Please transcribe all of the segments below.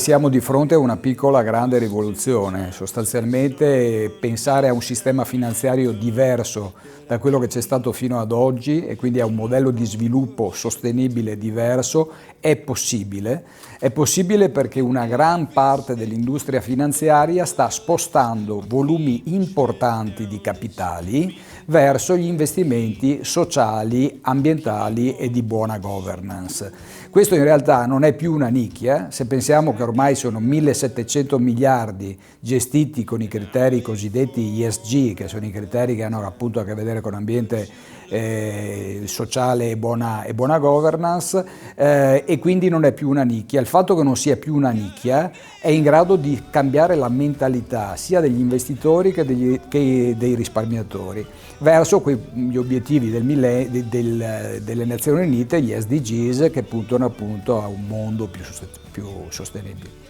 Siamo di fronte a una piccola grande rivoluzione, sostanzialmente pensare a un sistema finanziario diverso da quello che c'è stato fino ad oggi e quindi a un modello di sviluppo sostenibile diverso è possibile perché una gran parte dell'industria finanziaria sta spostando volumi importanti di capitali verso gli investimenti sociali, ambientali e di buona governance. Questo in realtà non è più una nicchia, se pensiamo che ormai sono 1700 miliardi gestiti con i criteri cosiddetti ESG, che sono i criteri che hanno appunto a che vedere con ambiente sociale e buona governance, e quindi non è più una nicchia. Il fatto che non sia più una nicchia è in grado di cambiare la mentalità sia degli investitori che dei risparmiatori verso gli obiettivi delle Nazioni Unite, gli SDGs, che puntano appunto a un mondo più sostenibile.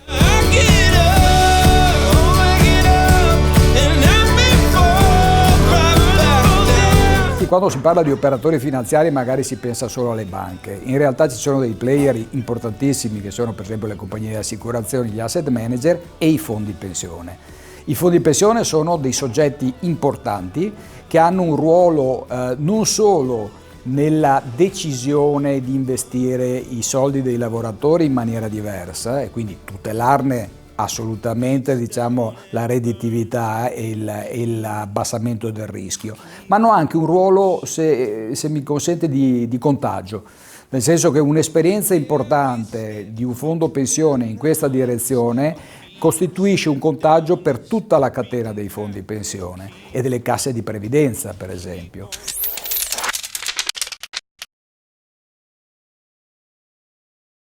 Quando si parla di operatori finanziari magari si pensa solo alle banche, in realtà ci sono dei player importantissimi che sono per esempio le compagnie di assicurazioni, gli asset manager e i fondi pensione. I fondi pensione sono dei soggetti importanti che hanno un ruolo non solo nella decisione di investire i soldi dei lavoratori in maniera diversa e quindi tutelarne assolutamente la redditività e l'abbassamento del rischio, ma hanno anche un ruolo, se mi consente, di contagio, nel senso che un'esperienza importante di un fondo pensione in questa direzione costituisce un contagio per tutta la catena dei fondi pensione e delle casse di previdenza, per esempio.